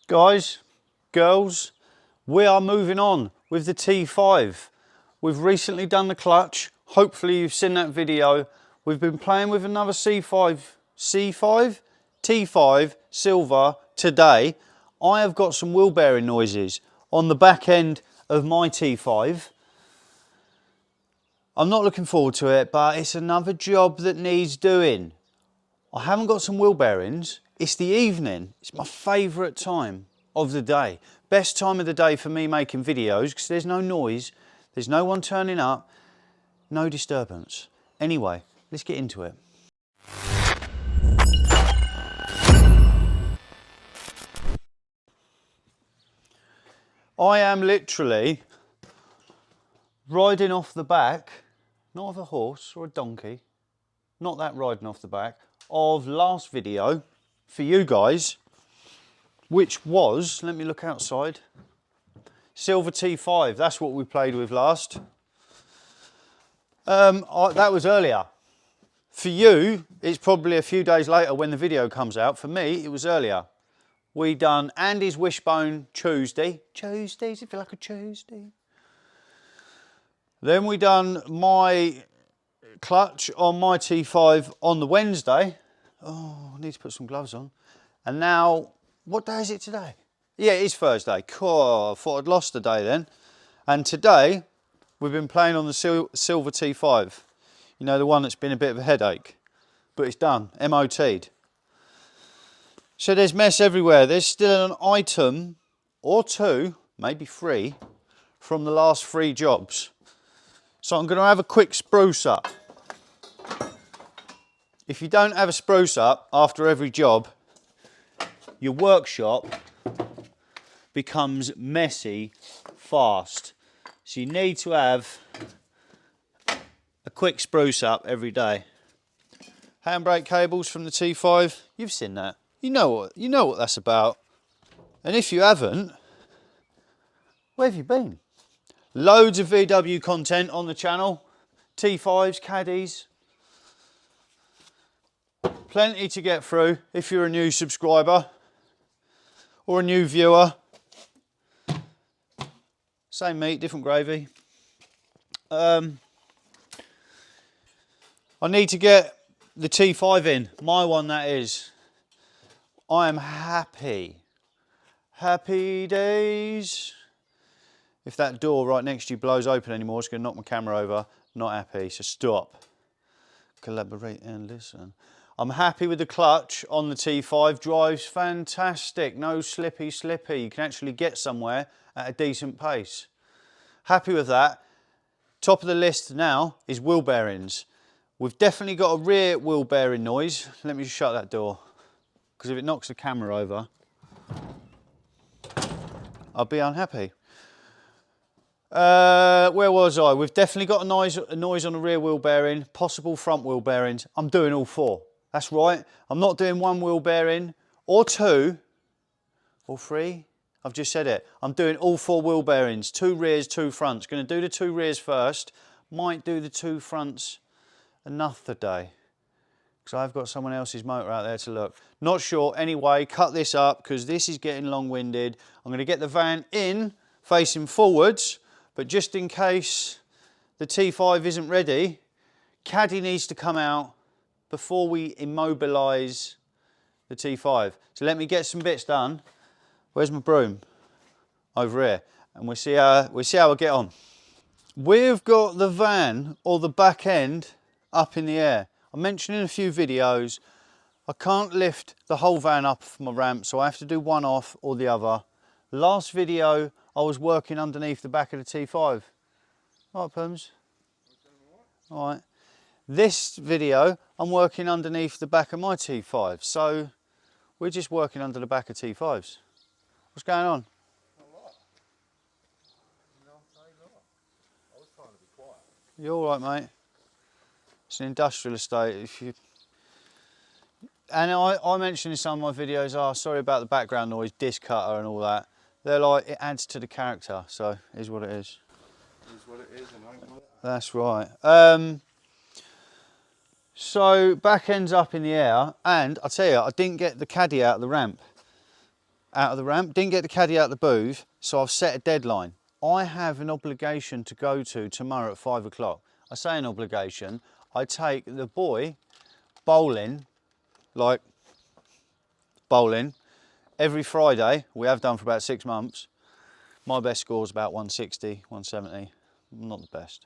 Guys, girls, we are moving on with the T5. We've recently done the clutch. Hopefully you've seen that video. We've been playing with another T5 silver today. I have got some wheel bearing noises on the back end of my T5. I'm not looking forward to it, but it's another job that needs doing. I haven't got some wheel bearings. It's the evening. It's my favourite time of the day. Best time of the day for me making videos because there's no noise, there's no one turning up, no disturbance. Anyway, let's get into it. I am literally riding off the back, not of a horse or a donkey, not that riding off the back, of last video for you guys, which was, let me look outside, silver T5. That's what we played with last. That was earlier. For you, it's probably a few days later when the video comes out. For me, it was earlier. We done Andy's Wishbone Tuesday. Tuesdays, it feel like a Tuesday. Then we done my clutch on my T5 on the Wednesday. Oh, I need to put some gloves on. And now, what day is it today? Yeah, it is Thursday. Cool, I thought I'd lost the day then. And today, we've been playing on the silver T5. You know, the one that's been a bit of a headache. But it's done, MOT'd. So there's mess everywhere. There's still an item or two, maybe three, from the last 3 jobs. So I'm going to have a quick spruce up. If you don't have a spruce up after every job, your workshop becomes messy fast. So you need to have a quick spruce up every day. Handbrake cables from the T5, you've seen that. You know what that's about. And if you haven't, where have you been? Loads of VW content on the channel. T5s, caddies. Plenty to get through if you're a new subscriber or a new viewer. Same meat, different gravy. I need to get the T5 in, my one that is. I am happy. Happy days. If that door right next to you blows open anymore, it's going to knock my camera over. Not happy, so stop. Collaborate and listen. I'm happy with the clutch on the T5. Drives fantastic. No slippy. You can actually get somewhere at a decent pace. Happy with that. Top of the list now is wheel bearings. We've definitely got a rear wheel bearing noise. Let me just shut that door, because if it knocks the camera over, I'll be unhappy. Where was I? We've definitely got a noise on the rear wheel bearing, possible front wheel bearings. I'm doing all 4. That's right. I'm not doing 1 wheel bearing or 2 or 3. I've just said it. I'm doing all 4 wheel bearings, 2 rears, 2 fronts. Going to do the 2 rears first. Might do the 2 fronts another day, because I've got someone else's motor out there to look. Not sure. Anyway, cut this up because this is getting long-winded. I'm going to get the van in facing forwards, but just in case the T5 isn't ready, caddy needs to come out before we immobilise the T5. So let me get some bits done. Where's my broom? Over here. And we'll see how I get on. We've got the van, or the back end, up in the air. I mentioned in a few videos, I can't lift the whole van up from my ramp, so I have to do one off or the other. Last video, I was working underneath the back of the T5. All right, Pums? All right. This video, I'm working underneath the back of my T5, so we're just working under the back of T5s. What's going on? You're all right, mate. It's an industrial estate. And I mentioned in some of my videos, sorry about the background noise, disc cutter and all that. They're like, it adds to the character, so it is what it is. It is what it is, and ain't what it is. That's right. So back end's up in the air, and I tell you, I didn't get the caddy out of the ramp. out of the ramp. Didn't get the caddy out of the booth, so I've set a deadline. I have an obligation to go to tomorrow at 5 o'clock. I say an obligation. I take the boy bowling, like bowling, every Friday. We have done for about 6 months. My best score is about 160, 170. Not the best.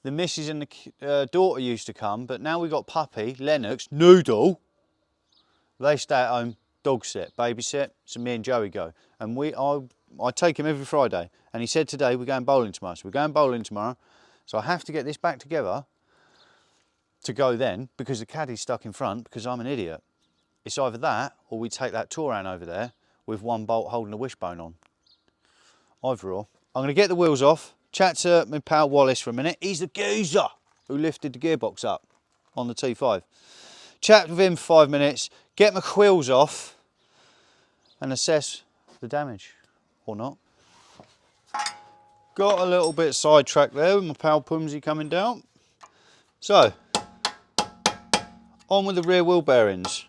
The missus and the daughter used to come, but now we got puppy, Lennox, Noodle. They stay at home, dog sit, babysit, so me and Joey go. And I take him every Friday. And he said today we're going bowling tomorrow. So we're going bowling tomorrow. So I have to get this back together to go then, because the caddy's stuck in front because I'm an idiot. It's either that or we take that Touran over there with one bolt holding a wishbone on. Either or. I'm going to get the wheels off, chat to my pal Wallace for a minute. He's the geezer who lifted the gearbox up on the T5. Chat with him for 5 minutes, get my wheels off and assess the damage or not. Got a little bit sidetracked there with my pal Pumsy coming down. So, on with the rear wheel bearings.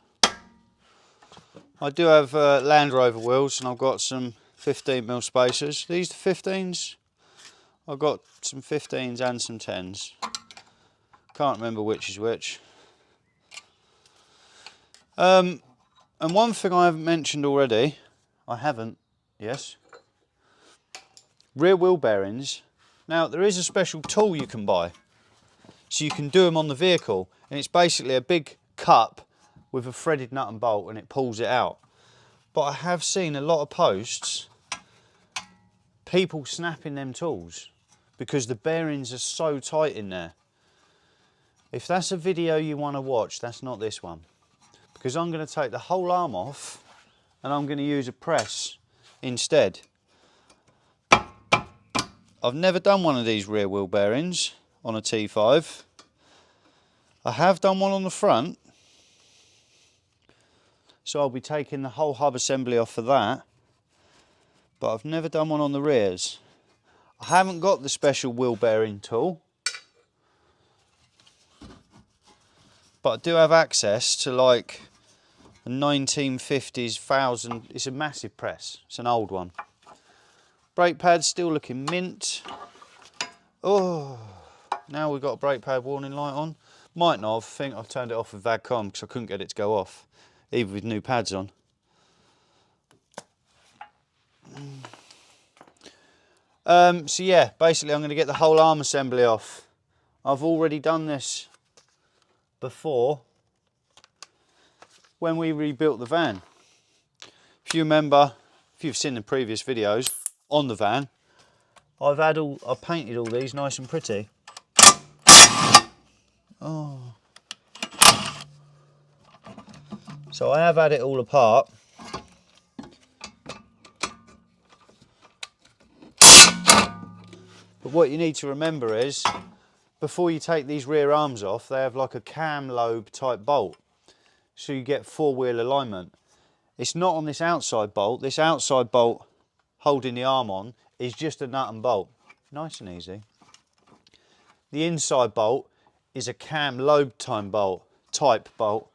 I do have Land Rover wheels and I've got some 15mm spacers. These the 15s. I've got some 15s and some 10s. Can't remember which is which. And one thing I haven't mentioned already, yes. Rear wheel bearings. Now there is a special tool you can buy. So you can do them on the vehicle. And it's basically a big cup with a threaded nut and bolt and it pulls it out. But I have seen a lot of posts, people snapping them tools because the bearings are so tight in there. If that's a video you want to watch, that's not this one. Because I'm going to take the whole arm off and I'm going to use a press instead. I've never done one of these rear wheel bearings on a T5. I have done one on the front. So I'll be taking the whole hub assembly off for that. But I've never done one on the rears. I haven't got the special wheel bearing tool. But I do have access to like a 1950s 1000, it's a massive press, it's an old one. Brake pad's still looking mint. Oh, now we've got a brake pad warning light on. Might not have, I think I've turned it off with VADCOM because I couldn't get it to go off, even with new pads on. So yeah, basically I'm going to get the whole arm assembly off. I've already done this before when we rebuilt the van. If you remember, if you've seen the previous videos on the van, I've painted all these nice and pretty. Oh. So I have had it all apart. But what you need to remember is, before you take these rear arms off, they have like a cam lobe type bolt. So you get four-wheel alignment. It's not on this outside bolt. This outside bolt holding the arm on is just a nut and bolt. Nice and easy. The inside bolt is a cam lobe type bolt.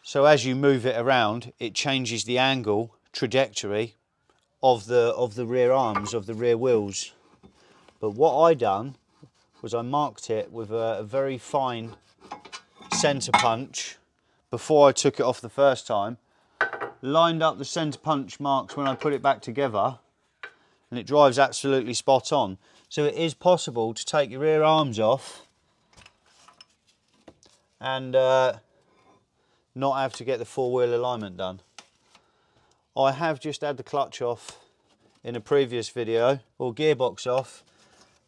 So as you move it around, it changes the angle, trajectory of the rear arms, of the rear wheels. But what I done was I marked it with a very fine centre punch before I took it off the first time. Lined up the centre punch marks when I put it back together, and it drives absolutely spot on. So it is possible to take your rear arms off and not have to get the four-wheel alignment done. I have just had the clutch off in a previous video, or gearbox off,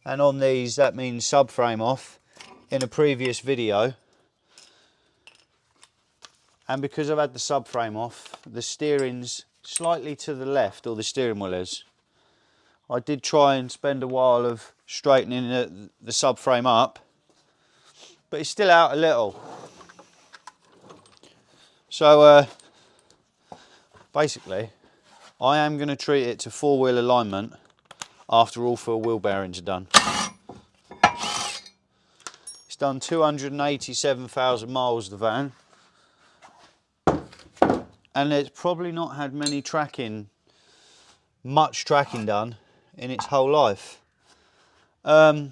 and on these that means subframe off in a previous video. And because I've had the subframe off, the steering's slightly to the left, or the steering wheel is. I did try and spend a while of straightening the subframe up, but it's still out a little. So basically, I am going to treat it to four-wheel alignment after all four wheel bearings are done. It's done 287,000 miles, the van. and it's probably not had much tracking done in its whole life. What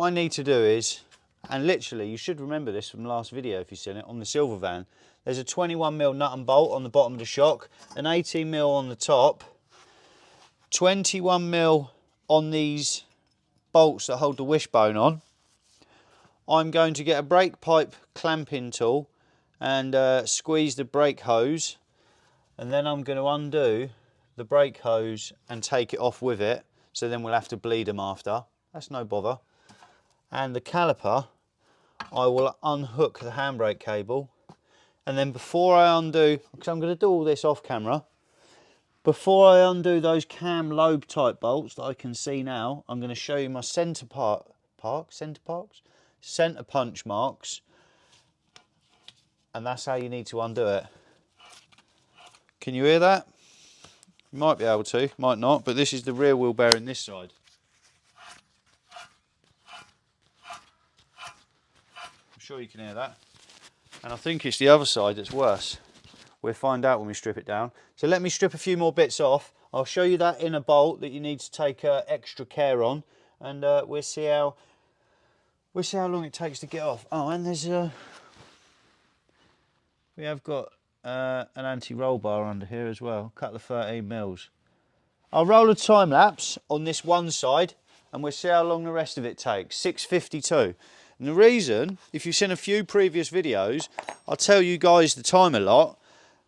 I need to do is, and literally you should remember this from the last video if you've seen it, on the silver van, there's a 21mm nut and bolt on the bottom of the shock, an 18mm on the top, 21mm on these bolts that hold the wishbone on. I'm going to get a brake pipe clamping tool and squeeze the brake hose, and then I'm going to undo the brake hose and take it off with it, so then we'll have to bleed them after. That's no bother. And the caliper, I will unhook the handbrake cable, and then before I undo, because I'm going to do all this off camera, before I undo those cam lobe type bolts that I can see now, I'm going to show you my centre punch marks, and that's how you need to undo it. Can you hear that? You might be able to, might not, but this is the rear wheel bearing this side. I'm sure you can hear that. And I think it's the other side that's worse. We'll find out when we strip it down. So let me strip a few more bits off. I'll show you that inner bolt that you need to take extra care on, and we'll see how long it takes to get off. Oh, and there's we have got an anti-roll bar under here as well, a couple of 13mm. I'll roll a time lapse on this one side and we'll see how long the rest of it takes. 6:52. And the reason, if you've seen a few previous videos, I'll tell you guys the time a lot,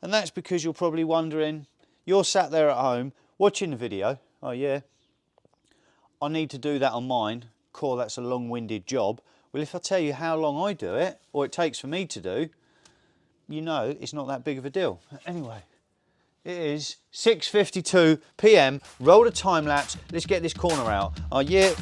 and that's because you're probably wondering, you're sat there at home watching the video, oh yeah, I need to do that on mine, cool, that's a long-winded job. Well, if I tell you how long I do it, or it takes for me to do, you know it's not that big of a deal. Anyway, it is 6:52 PM, roll a time lapse, let's get this corner out. Oh yeah.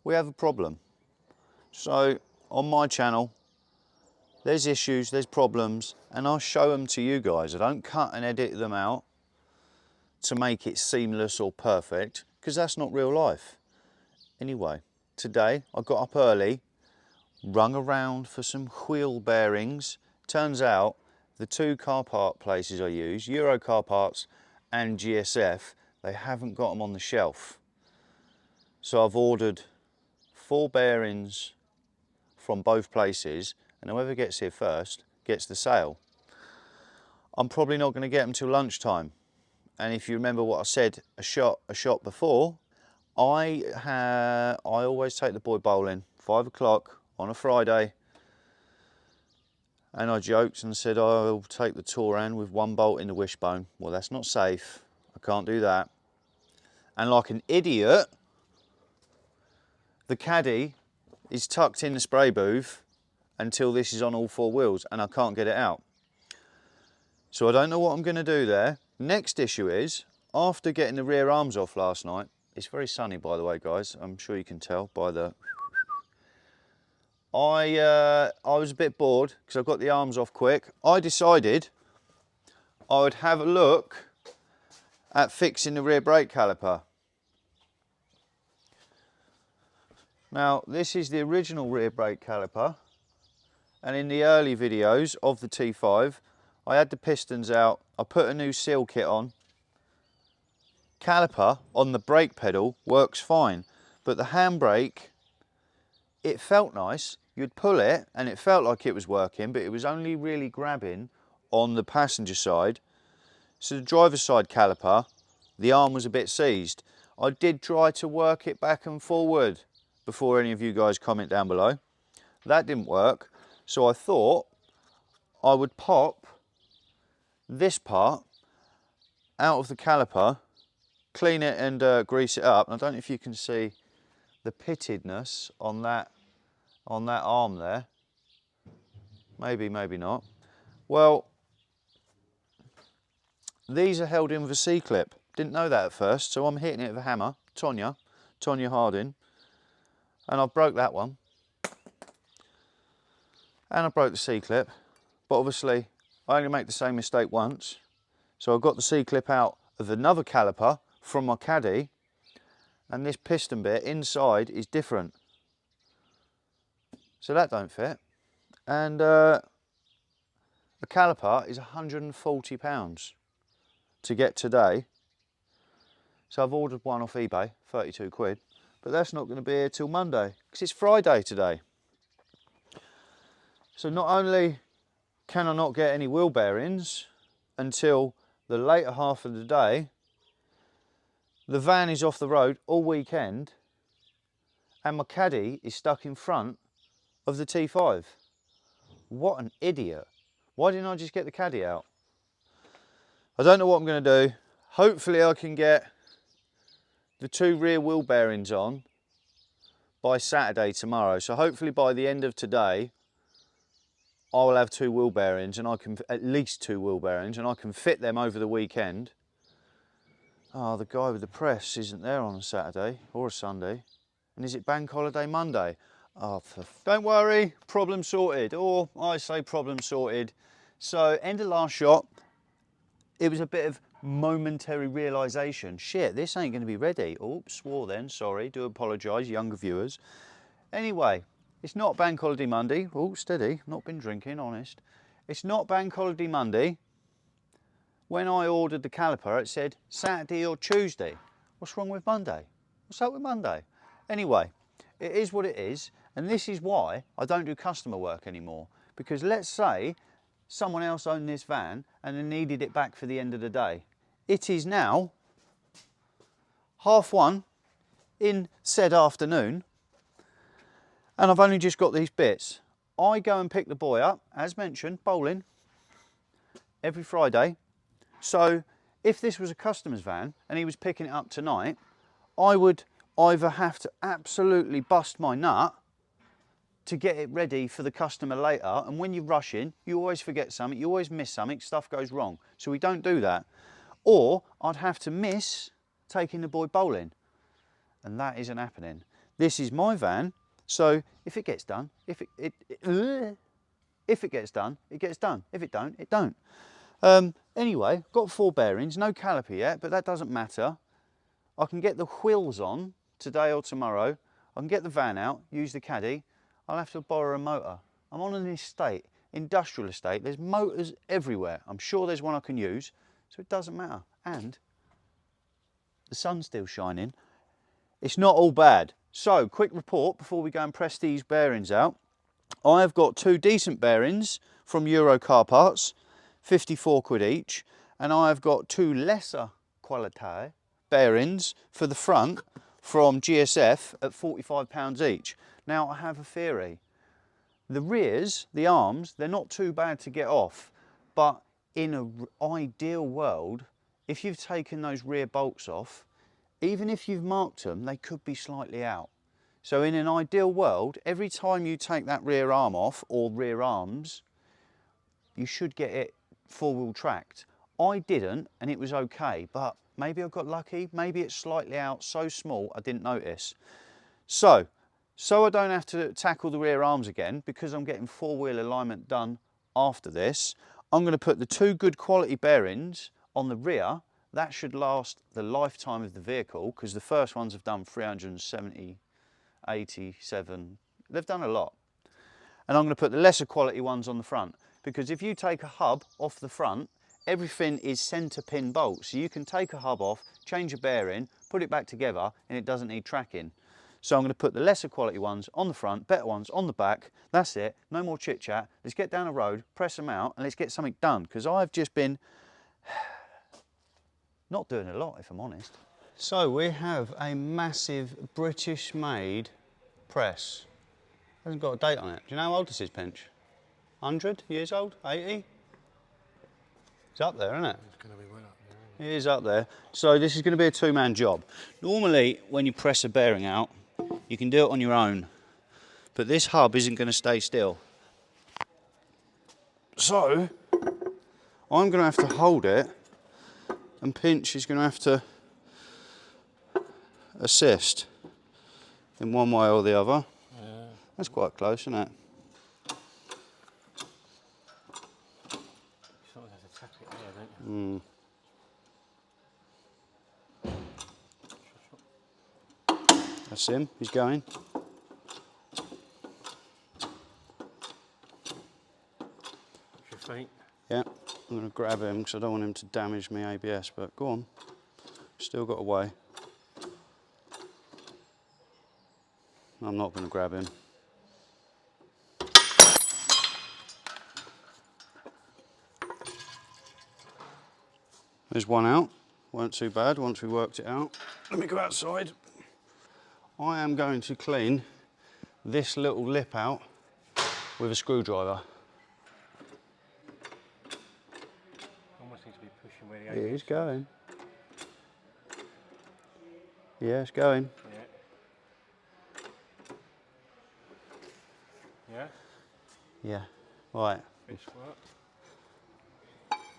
We have a problem. So on my channel, there's issues, there's problems, and I'll show them to you guys. I don't cut and edit them out to make it seamless or perfect, because that's not real life. Anyway, today I got up early, rung around for some wheel bearings. Turns out the two car part places I use, Euro Car Parts and GSF, they haven't got them on the shelf. So I've ordered 4 bearings from both places, and whoever gets here first gets the sale. I'm probably not going to get them till lunchtime, and if you remember what I said a shot before, I always take the boy bowling 5 o'clock on a Friday, and I joked and said I'll take the Touran with 1 bolt in the wishbone. Well, that's not safe, I can't do that. And like an idiot, the caddy is tucked in the spray booth until this is on all 4 wheels, and I can't get it out. So I don't know what I'm going to do there. Next issue is, after getting the rear arms off last night, it's very sunny by the way guys, I'm sure you can tell by the... I was a bit bored because I got the arms off quick. I decided I would have a look at fixing the rear brake caliper. Now, this is the original rear brake caliper, and in the early videos of the T5, I had the pistons out, I put a new seal kit on. Caliper on the brake pedal works fine, but the handbrake, it felt nice. You'd pull it and it felt like it was working, but it was only really grabbing on the passenger side. So the driver's side caliper, the arm was a bit seized. I did try to work it back and forward before any of you guys comment down below. That didn't work, so I thought I would pop this part out of the caliper, clean it and grease it up. And I don't know if you can see the pittedness on that arm there. Maybe, maybe not. Well, these are held in with a C-clip. Didn't know that at first, so I'm hitting it with a hammer, Tonya Harding, and I broke that one. And I broke the C-clip, but obviously I only make the same mistake once. So I got the C-clip out of another caliper from my caddy, and this piston bit inside is different. So that don't fit. And a caliper is £140 to get today. So I've ordered one off eBay, 32 quid, but that's not going to be here till Monday because it's Friday today. So not only can I not get any wheel bearings until the later half of the day, the van is off the road all weekend and my caddy is stuck in front of the T5. What an idiot. Why didn't I just get the caddy out? I don't know what I'm going to do. Hopefully I can get the 2 rear wheel bearings on by Saturday tomorrow. So hopefully by the end of today, I will have 2 wheel bearings and I can, at least 2 wheel bearings, and I can fit them over the weekend. Oh, the guy with the press isn't there on a Saturday or a Sunday. And is it bank holiday Monday? Oh, don't worry, problem sorted. Or I say problem sorted. So end of last shot, it was a bit of momentary realisation. Shit, this ain't going to be ready. Oops, swore then, sorry, do apologise, younger viewers. Anyway, it's not bank holiday Monday. Oh, steady, not been drinking, honest. It's not bank holiday Monday. When I ordered the caliper, it said Saturday or Tuesday. What's wrong with Monday? What's up with Monday? Anyway, it is what it is, and this is why I don't do customer work anymore. Because let's say someone else owned this van and they needed it back for the end of the day. It is now 1:30 in said afternoon, and I've only just got these bits. I go and pick the boy up, as mentioned, bowling, every Friday. So if this was a customer's van and he was picking it up tonight, I would either have to absolutely bust my nut to get it ready for the customer later, and when you're rushing, you always forget something, you always miss something, stuff goes wrong. So we don't do that. Or I'd have to miss taking the boy bowling, and that isn't happening. This is my van, so if it gets done, if it gets done, it gets done. If it don't, it don't. Anyway, got 4 bearings, no caliper yet, but that doesn't matter. I can get the wheels on today or tomorrow. I can get the van out, use the caddy. I'll have to borrow a motor. I'm on an estate, industrial estate. There's motors everywhere. I'm sure there's one I can use, so it doesn't matter. And the sun's still shining. It's not all bad. So, quick report before we go and press these bearings out. I've got 2 decent bearings from Euro Car Parts, 54 quid each, and I've got 2 lesser quality bearings for the front from GSF at £45 each. Now I have a theory. The rears, the arms, they're not too bad to get off, but in an ideal world, if you've taken those rear bolts off, even if you've marked them, they could be slightly out. So in an ideal world, every time you take that rear arm off, or rear arms, you should get it 4-wheel tracked. I didn't, and it was okay, but maybe I got lucky, maybe it's slightly out, so small I didn't notice. So I don't have to tackle the rear arms again, because I'm getting 4-wheel alignment done after this, I'm going to put the 2 good quality bearings on the rear. That should last the lifetime of the vehicle, because the first ones have done 370, 87, they've done a lot. And I'm going to put the lesser quality ones on the front, because if you take a hub off the front, everything is centre pin bolts. So you can take a hub off, change a bearing, put it back together, and it doesn't need tracking. So I'm going to put the lesser quality ones on the front, better ones on the back. That's it, no more chit chat. Let's get down the road, press them out, and let's get something done, because I've just been not doing a lot, if I'm honest. So we have a massive British made press. Hasn't got a date on it. Do you know how old this is, Pinch? 100 years old? 80? It's up there, isn't it? It's going to be well up there, It is up there. So this is going to be a two-man job. Normally, when you press a bearing out, you can do it on your own. But this hub isn't going to stay still. So, I'm going to have to hold it, and Pinch is going to have to assist in one way or the other. Yeah. That's quite close, isn't it? Sort of has to tap it there, don't you? That's him, he's going. Your feet. Yeah, I'm going to grab him because I don't want him to damage my ABS, but go on. Still got away. I'm not going to grab him. There's one out. Weren't too bad once we worked it out. Let me go outside. I am going to clean this little lip out with a screwdriver. Almost needs to be pushing where the It ABS is going. Yeah, it's going. Yeah. Yeah? Yeah. Right. This work?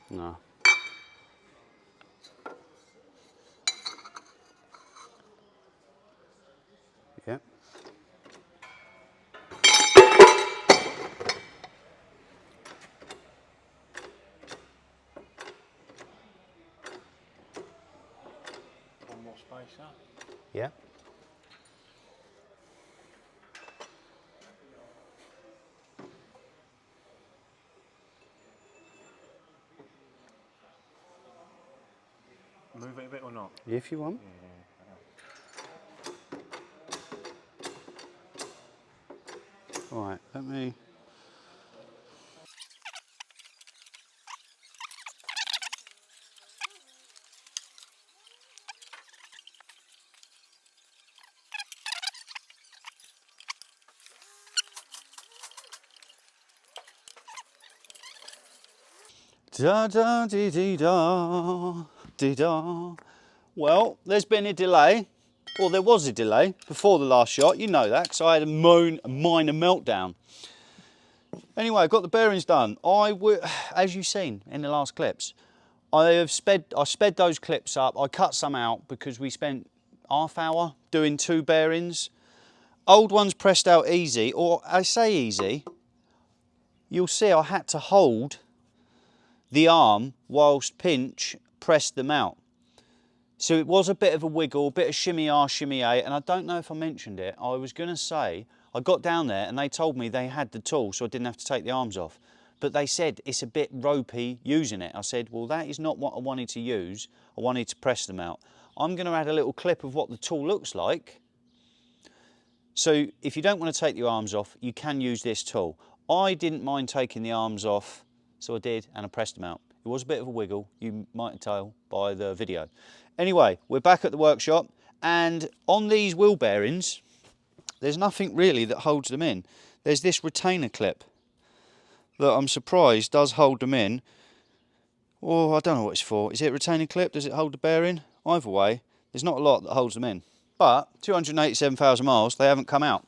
No. Yeah. One more spacer. Yeah. Move it a bit or not? If you want. Right, let me... Da da dee dee da, dee da. Well, there's been a delay, or there was a delay before the last shot. You know that, because I had a minor meltdown. Anyway, I got the bearings done. As you've seen in the last clips, I sped those clips up. I cut some out because we spent half hour doing two bearings. Old ones pressed out easy, or I say easy. You'll see I had to hold the arm whilst Pinch pressed them out. So it was a bit of a wiggle, a bit of shimmy-ah, shimmy-a, and I don't know if I mentioned it. I was going to say, I got down there and they told me they had the tool so I didn't have to take the arms off. But they said it's a bit ropey using it. I said, well, that is not what I wanted to use. I wanted to press them out. I'm going to add a little clip of what the tool looks like. So if you don't want to take the arms off, you can use this tool. I didn't mind taking the arms off, so I did, and I pressed them out. It was a bit of a wiggle, you might tell by the video. Anyway, we're back at the workshop, and on these wheel bearings, there's nothing really that holds them in. There's this retainer clip that I'm surprised does hold them in. Oh, I don't know what it's for. Is it a retainer clip? Does it hold the bearing? Either way, there's not a lot that holds them in. But 287,000 miles, they haven't come out.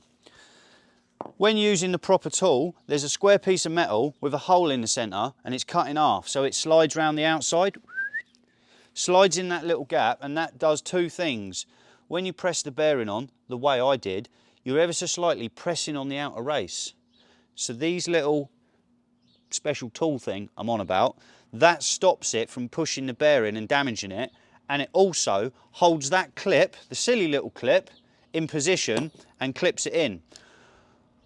When using the proper tool, there's a square piece of metal with a hole in the centre and it's cut in half, so it slides round the outside, slides in that little gap, and that does two things. When you press the bearing on, the way I did, you're ever so slightly pressing on the outer race. So these little special tool thing I'm on about, that stops it from pushing the bearing and damaging it, and it also holds that clip, the silly little clip, in position and clips it in.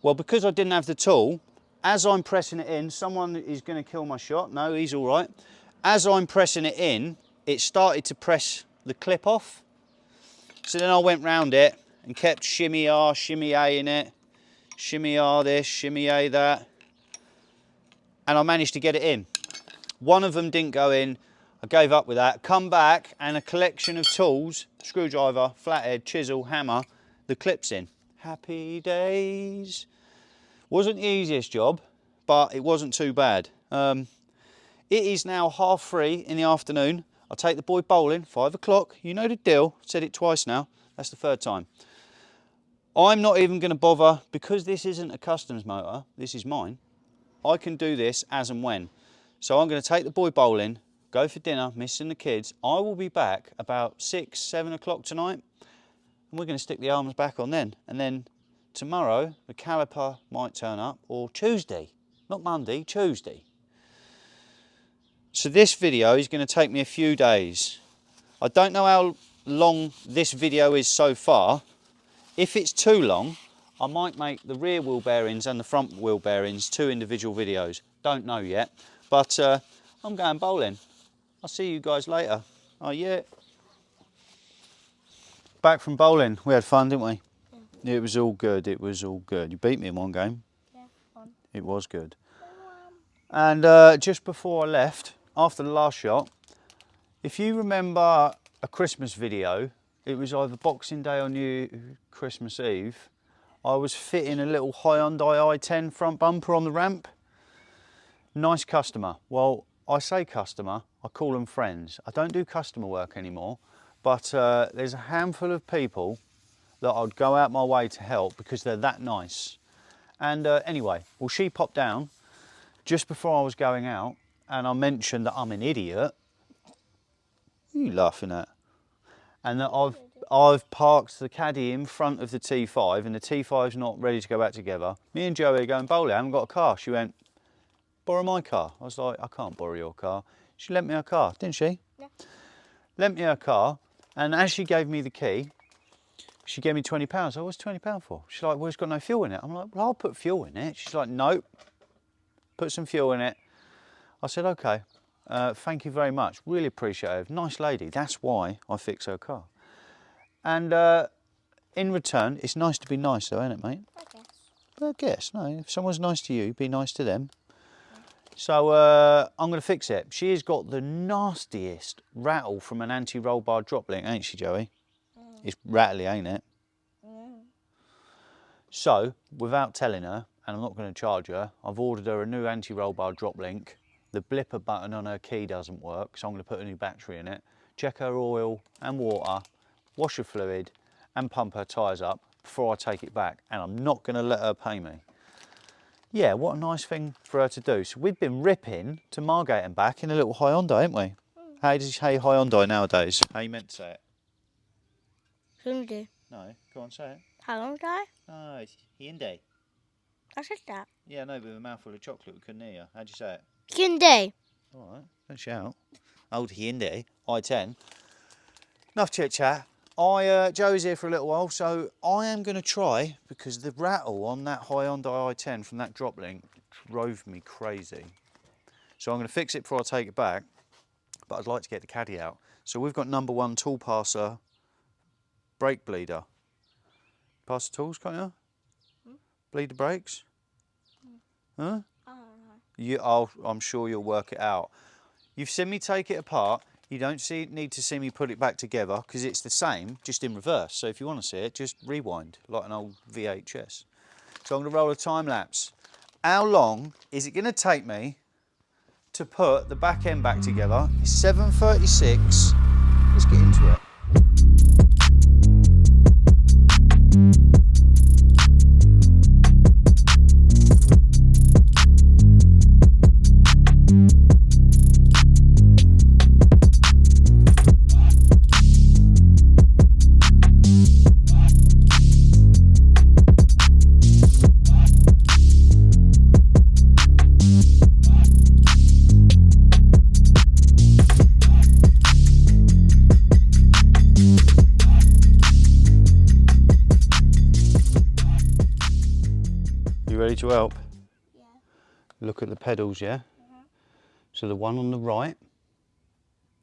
Well, because I didn't have the tool, as I'm pressing it in, someone is going to kill my shot. No, he's all right. As I'm pressing it in, it started to press the clip off. So then I went round it and kept shimmy-ah, shimmy-a in it. Shimmy-ah this, shimmy-a that. And I managed to get it in. One of them didn't go in. I gave up with that. Come back and a collection of tools, screwdriver, flathead, chisel, hammer, the clips in. Happy days. Wasn't the easiest job, but it wasn't too bad. It is now 3:30 in the afternoon. I'll take the boy bowling, 5 o'clock. You know the deal. Said it twice now. That's the third time. I'm not even going to bother, because this isn't a customs motor, this is mine. I can do this as and when. So I'm going to take the boy bowling, go for dinner, missing the kids. I will be back about 6, 7 o'clock tonight, and we're going to stick the arms back on then. And then tomorrow, the caliper might turn up, or Tuesday. Not Monday, Tuesday. So this video is going to take me a few days. I don't know how long this video is so far. If it's too long, I might make the rear wheel bearings and the front wheel bearings 2 individual videos. Don't know yet, but I'm going bowling. I'll see you guys later. Oh yeah. Back from bowling. We had fun, didn't we? Yeah. It was all good. It was all good. You beat me in one game. Yeah, fun. It was good. And just before I left, after the last shot, if you remember a Christmas video, it was either Boxing Day or New Christmas Eve, I was fitting a little Hyundai i10 front bumper on the ramp. Nice customer. Well, I say customer, I call them friends. I don't do customer work anymore, but there's a handful of people that I'd go out my way to help because they're that nice. And anyway, well, she popped down just before I was going out, and I mentioned that I'm an idiot. What are you laughing at? And that I've parked the caddy in front of the T5, and the T5's not ready to go back together. Me and Joey are going bowling, I haven't got a car. She went, borrow my car. I was like, I can't borrow your car. She lent me her car, didn't she? Yeah. Lent me her car, and as she gave me the key, she gave me £20. I said, what's £20 for? She's like, well, it's got no fuel in it. I'm like, well, I'll put fuel in it. She's like, nope, put some fuel in it. I said, okay, thank you very much. Really appreciative. Nice lady. That's why I fix her car. And in return, it's nice to be nice though, isn't it, mate? I guess. I guess, no. If someone's nice to you, be nice to them. So I'm going to fix it. She has got the nastiest rattle from an anti-roll bar drop link, ain't she, Joey? It's rattly, ain't it? So, without telling her, and I'm not going to charge her, I've ordered her a new anti-roll bar drop link. The blipper button on her key doesn't work, so I'm going to put a new battery in it. Check her oil and water, wash her fluid, and pump her tyres up before I take it back. And I'm not going to let her pay me. Yeah, what a nice thing for her to do. So we've been ripping to Margate and back in a little Hyundai, haven't we? How do you say Hyundai nowadays? How you meant to say it? Hyundai. No, go on, say it. Hyundai? No, it's Hyundai. I said that. Yeah, no, with a mouthful of chocolate, we couldn't hear you. How'd you say it? Hyundai. All right, don't shout. Old Hyundai, i10. Enough chit chat. Joey's here for a little while, so I am going to try, because the rattle on that Hyundai i10 from that drop link drove me crazy. So I'm going to fix it before I take it back, but I'd like to get the caddy out. So we've got number 1 tool passer, brake bleeder. Pass the tools, can't you? Bleed the brakes? Huh? I don't know. I'm sure you'll work it out. You've seen me take it apart. You don't need to see me put it back together because it's the same, just in reverse. So if you want to see it, just rewind like an old VHS. So I'm going to roll a time lapse. How long is it going to take me to put the back end back together? It's 7:36. Let's get into it. Ready to help? Yeah. Look at the pedals, yeah? So the one on the right,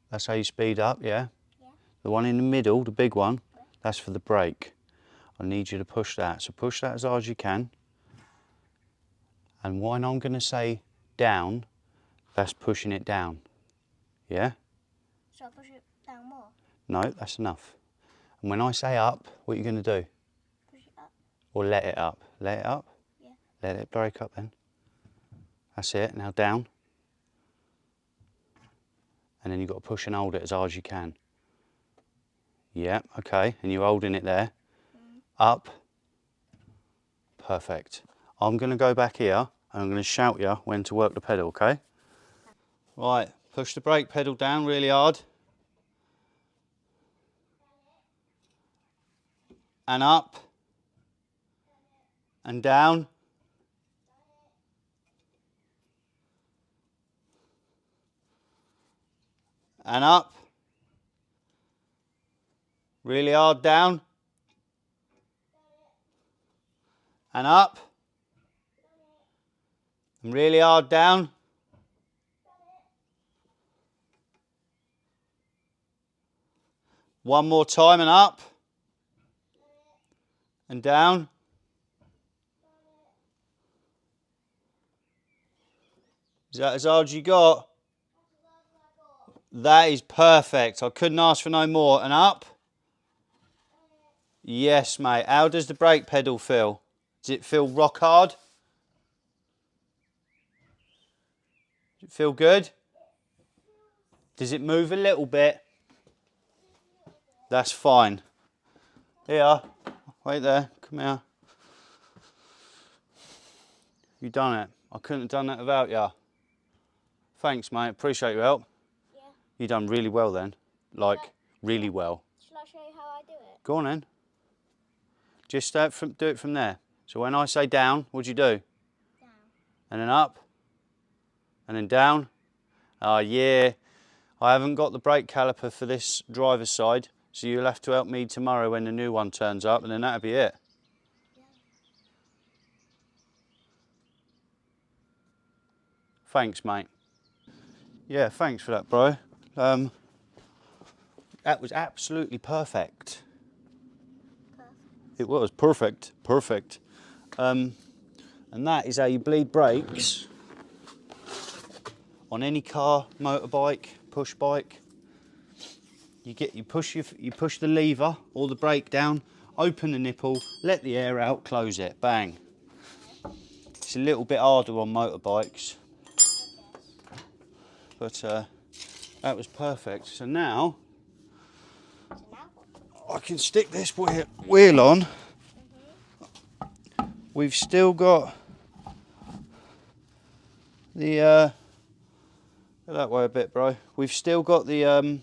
that's how you speed up, yeah? Yeah. The one in the middle, the big one, that's for the brake. I need you to push that. So push that as hard as you can. And when I'm going to say down, that's pushing it down. Yeah? So I push it down more? No, that's enough. And when I say up, what are you going to do? Push it up? Or let it up? Let it up? Yeah. Let it brake up then. That's it. Now down. and then you've got to push and hold it as hard as you can. Yeah, okay, and you're holding it there. Up. Perfect. I'm going to go back here and I'm going to shout you when to work the pedal, okay? Right, push the brake pedal down really hard. And up. And down. And up. Really hard down. And up. And really hard down. One more time and up. And down. Is that as hard as you got? That is perfect. I couldn't ask for no more. And up. Yes, mate. How does the brake pedal feel? Does it feel rock hard? Does it feel good? Does it move a little bit? That's fine. Here, wait there, come here. You done it. I couldn't have done that without you. Thanks, mate. Appreciate your help. Yeah. You done really well then. Like, really well. Shall I show you how I do it? Go on then. Just do it from there. So when I say down, what do you do? Down. And then up. And then down. Oh, yeah. I haven't got the brake caliper for this driver's side, so you'll have to help me tomorrow when the new one turns up, and then that'll be it. Yeah. Thanks, mate. Yeah, thanks for that, bro. That was absolutely perfect. It was perfect, perfect. And that is how you bleed brakes on any car, motorbike, push bike. You push the lever or the brake down, open the nipple, let the air out, close it, bang. It's a little bit harder on motorbikes, but that was perfect. So now I can stick this wheel on. We've still got the go that way a bit, bro. We've still got the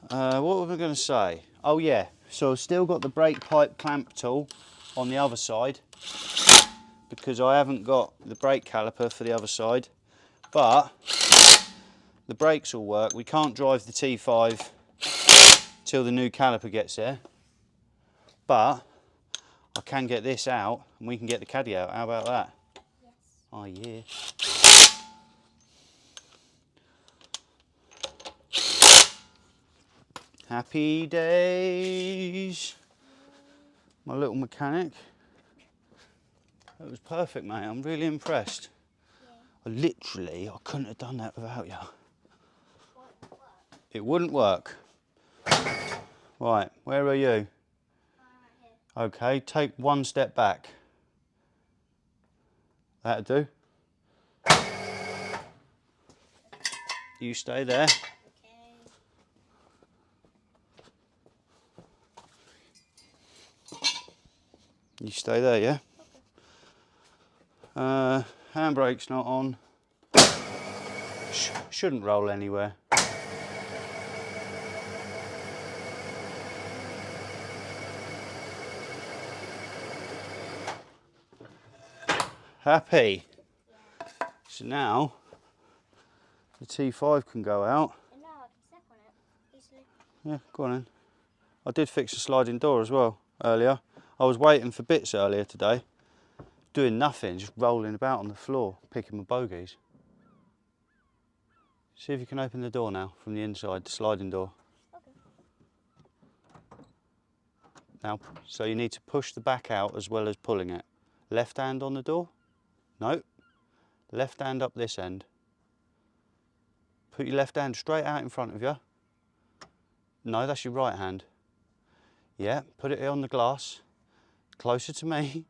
what were we going to say? Oh yeah, so I've still got the brake pipe clamp tool on the other side because I haven't got the brake caliper for the other side, but the brakes will work. We can't drive the T5 till the new caliper gets there, but I can get this out and we can get the caddy out. How about that? Yes. Oh yeah. Happy days. My little mechanic. That was perfect, mate. I'm really impressed. Yeah. I couldn't have done that without you. Won't work. It wouldn't work. Right, where are you? Right here. Okay, take one step back. That'll do. You stay there. Okay. You stay there, yeah? Handbrake's not on. Shouldn't roll anywhere. Happy? Yeah. So now the T5 can go out. And now I can step on it easily. Yeah, go on then. I did fix the sliding door as well earlier. I was waiting for bits earlier today, doing nothing, just rolling about on the floor, picking my bogies. See if you can open the door now from the inside, the sliding door. Okay. Now, so you need to push the back out as well as pulling it. Left hand on the door? No. Left hand up this end. Put your left hand straight out in front of you. No, that's your right hand. Yeah, put it on the glass. Closer to me.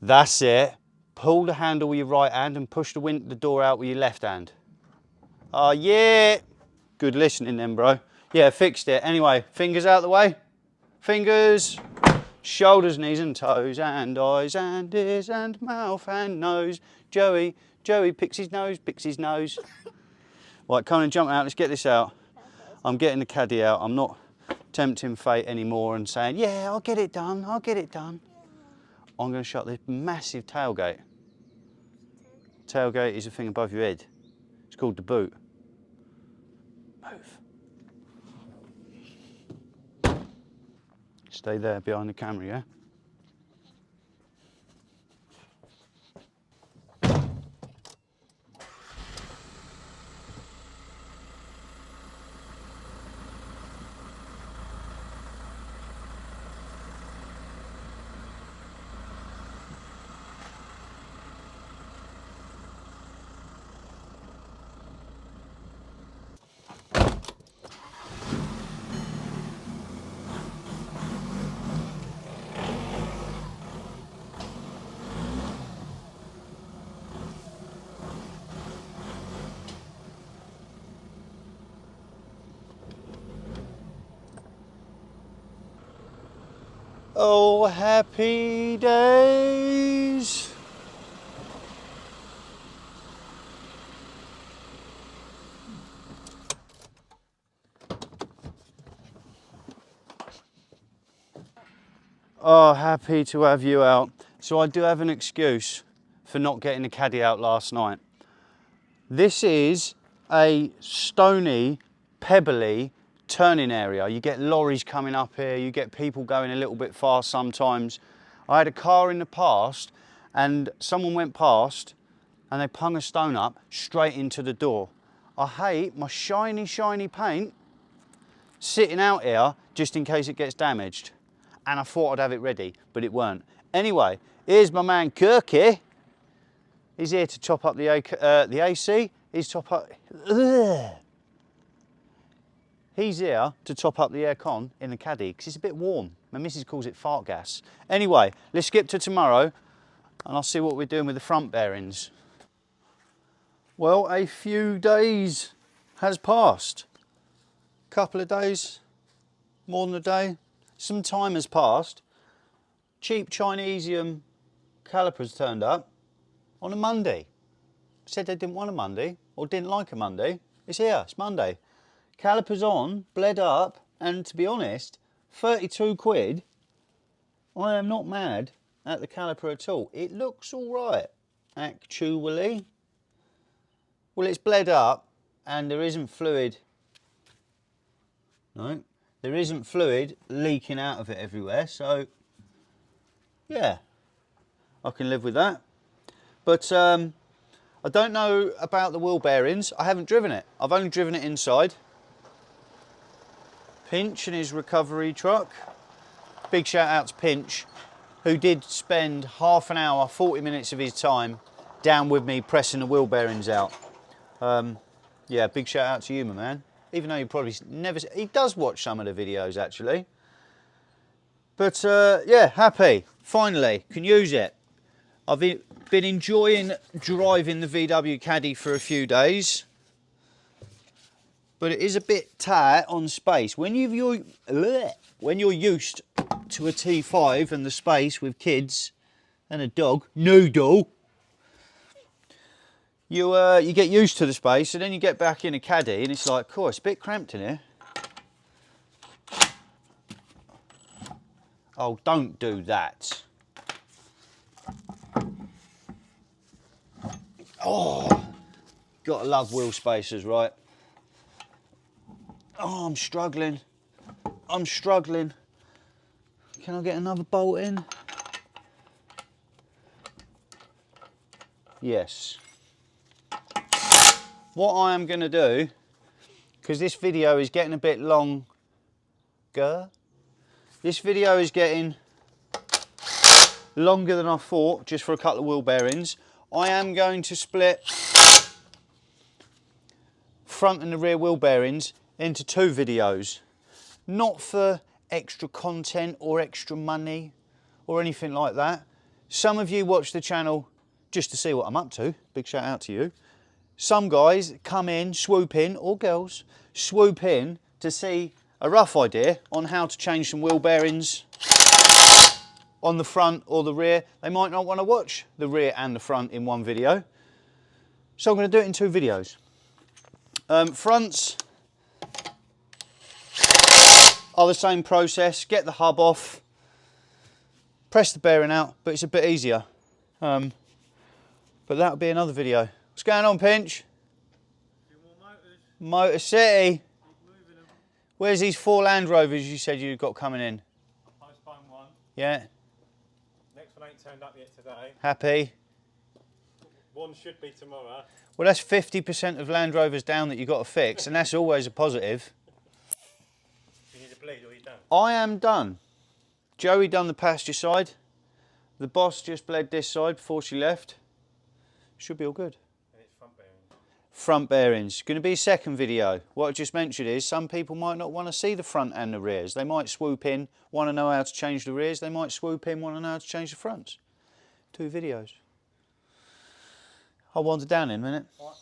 That's it. pull the handle with your right hand and push the door out with your left hand. Oh yeah, good listening then, bro. Yeah, fixed it. Anyway, fingers out the way. Fingers, shoulders, knees and toes, and eyes and ears and mouth and nose. Joey picks his nose, picks his nose. Right, come on and jump out, let's get this out. I'm getting the caddy out. I'm not tempting fate anymore and saying, yeah, I'll get it done, I'll get it done. I'm going to shut this massive tailgate. Tailgate is a thing above your head. It's called the boot. Move. Stay there behind the camera, yeah? Oh, happy days. Oh, happy to have you out. So I do have an excuse for not getting the caddy out last night. This is a stony, pebbly turning area. You get lorries coming up here, you get people going a little bit fast sometimes. I had a car in the past and someone went past and they pung a stone up straight into the door. I hate my shiny, shiny paint sitting out here just in case it gets damaged. And I thought I'd have it ready, but it weren't. Anyway, here's my man Kirky. He's here to top up the AC. He's top up. Ugh. He's here to top up the aircon in the caddy because it's a bit warm. My missus calls it fart gas. Anyway, let's skip to tomorrow and I'll see what we're doing with the front bearings. Well, a few days has passed. Couple of days, more than a day. Some time has passed. Cheap Chinesium calipers turned up on a Monday. Said they didn't want a Monday or didn't like a Monday. It's here, it's Monday. Calipers on, bled up, and to be honest, 32 quid. I am not mad at the caliper at all. It looks all right, actually. Well, it's bled up and there isn't fluid. No. There isn't fluid leaking out of it everywhere, so yeah, I can live with that. But I don't know about the wheel bearings. I haven't driven it. I've only driven it inside. Pinch and his recovery truck. Big shout out to Pinch, who did spend half an hour, 40 minutes of his time down with me pressing the wheel bearings out. Yeah, big shout out to you, my man. Even though you probably never... He does watch some of the videos, actually. But, yeah, happy. Finally, can use it. I've been enjoying driving the VW Caddy for a few days. But it is a bit tight on space. When you're used to a T5 and the space with kids and a dog, noodle, you get used to the space and then you get back in a caddy and it's like, cool, it's a bit cramped in here. Oh, don't do that. Oh, gotta love wheel spacers, right? Oh, I'm struggling. I'm struggling. Can I get another bolt in? Yes. What I am going to do, because this video is getting a bit longer, this video is getting longer than I thought, just for a couple of wheel bearings. I am going to split front and the rear wheel bearings into 2 videos. Not for extra content or extra money or anything like that. Some of you watch the channel just to see what I'm up to. Big shout out to you. Some guys come in, swoop in, or girls, swoop in to see a rough idea on how to change some wheel bearings on the front or the rear. They might not want to watch the rear and the front in one video. So I'm going to do it in 2 videos. Fronts are the same process. Get the hub off, press the bearing out, but it's a bit easier. But that'll be another video. What's going on, Pinch? Few more motors. Motor City. Keep moving them. Where's these 4 Land Rovers you said you've got coming in? I postponed one. Yeah, Next one ain't turned up yet today. happy. One should be tomorrow. Well, that's 50% of Land Rovers down that you've got to fix, and that's always a positive. You need a bleed or you don't? I am done. Joey done the passenger side. The boss just bled this side before she left. Should be all good. And it's front bearing. Front bearings. Going to be a second video. What I just mentioned is some people might not want to see the front and the rears. They might swoop in, want to know how to change the rears. They might swoop in, want to know how to change the fronts. 2 videos. I'll wander down in a minute. Right.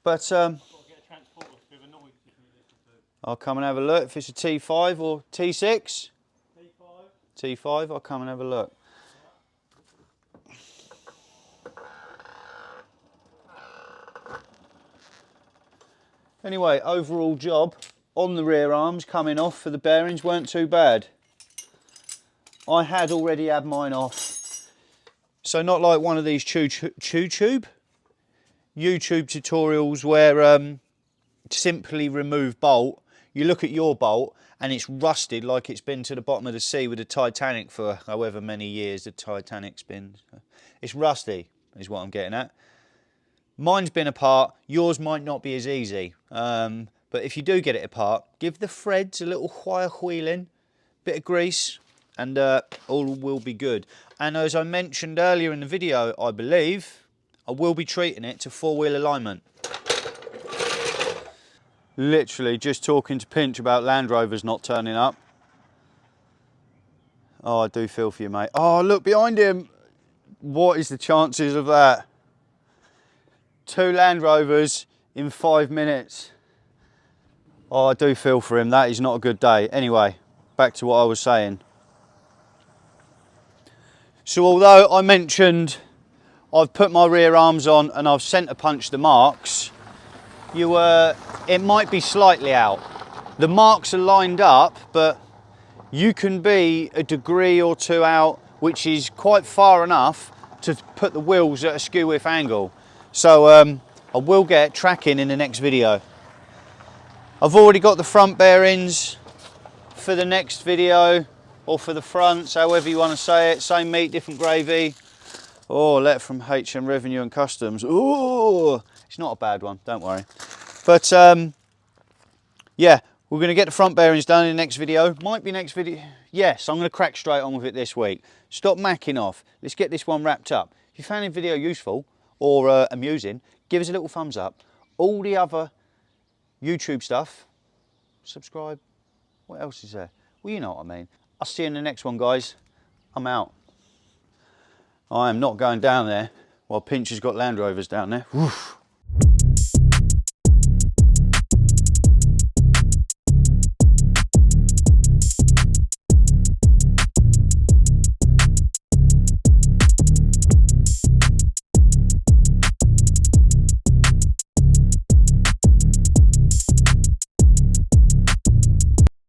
But Got to get a transporter with a noise if you need to do. I'll come and have a look. If it's a T5 or T6, T5. T5, I'll come and have a look. Anyway, overall job on the rear arms coming off for the bearings weren't too bad. I had already had mine off. So not like one of these YouTube tutorials where simply remove bolt. You look at your bolt and it's rusted like it's been to the bottom of the sea with the Titanic for however many years the Titanic's been. It's rusty is what I'm getting at. Mine's been apart, yours might not be as easy. But if you do get it apart, give the threads a little wire wheeling, bit of grease, and all will be good. And as I mentioned earlier in the video, I believe, I will be treating it to 4-wheel alignment. Literally just talking to Pinch about Land Rovers not turning up. Oh, I do feel for you, mate. Oh, look behind him. What is the chances of that? 2 Land Rovers in 5 minutes. Oh, I do feel for him. That is not a good day. Anyway, back to what I was saying. So although I mentioned I've put my rear arms on and I've centre punched the marks, it might be slightly out. The marks are lined up, but you can be a degree or 2 out, which is quite far enough to put the wheels at a skew width angle. So I will get tracking in the next video. I've already got the front bearings for the next video, or for the fronts, however you want to say it. Same meat, different gravy. Oh, letter from HM Revenue and Customs. Oh, it's not a bad one, don't worry. But yeah, we're going to get the front bearings done in the next video. Might be next video. Yes, I'm going to crack straight on with it this week. Stop macking off. Let's get this one wrapped up. If you found the video useful or amusing, give us a little thumbs up. All the other YouTube stuff, subscribe. What else is there? Well, you know what I mean. I'll see you in the next one, guys. I'm out. I am not going down there while Pinch has got Land Rovers down there. Woof.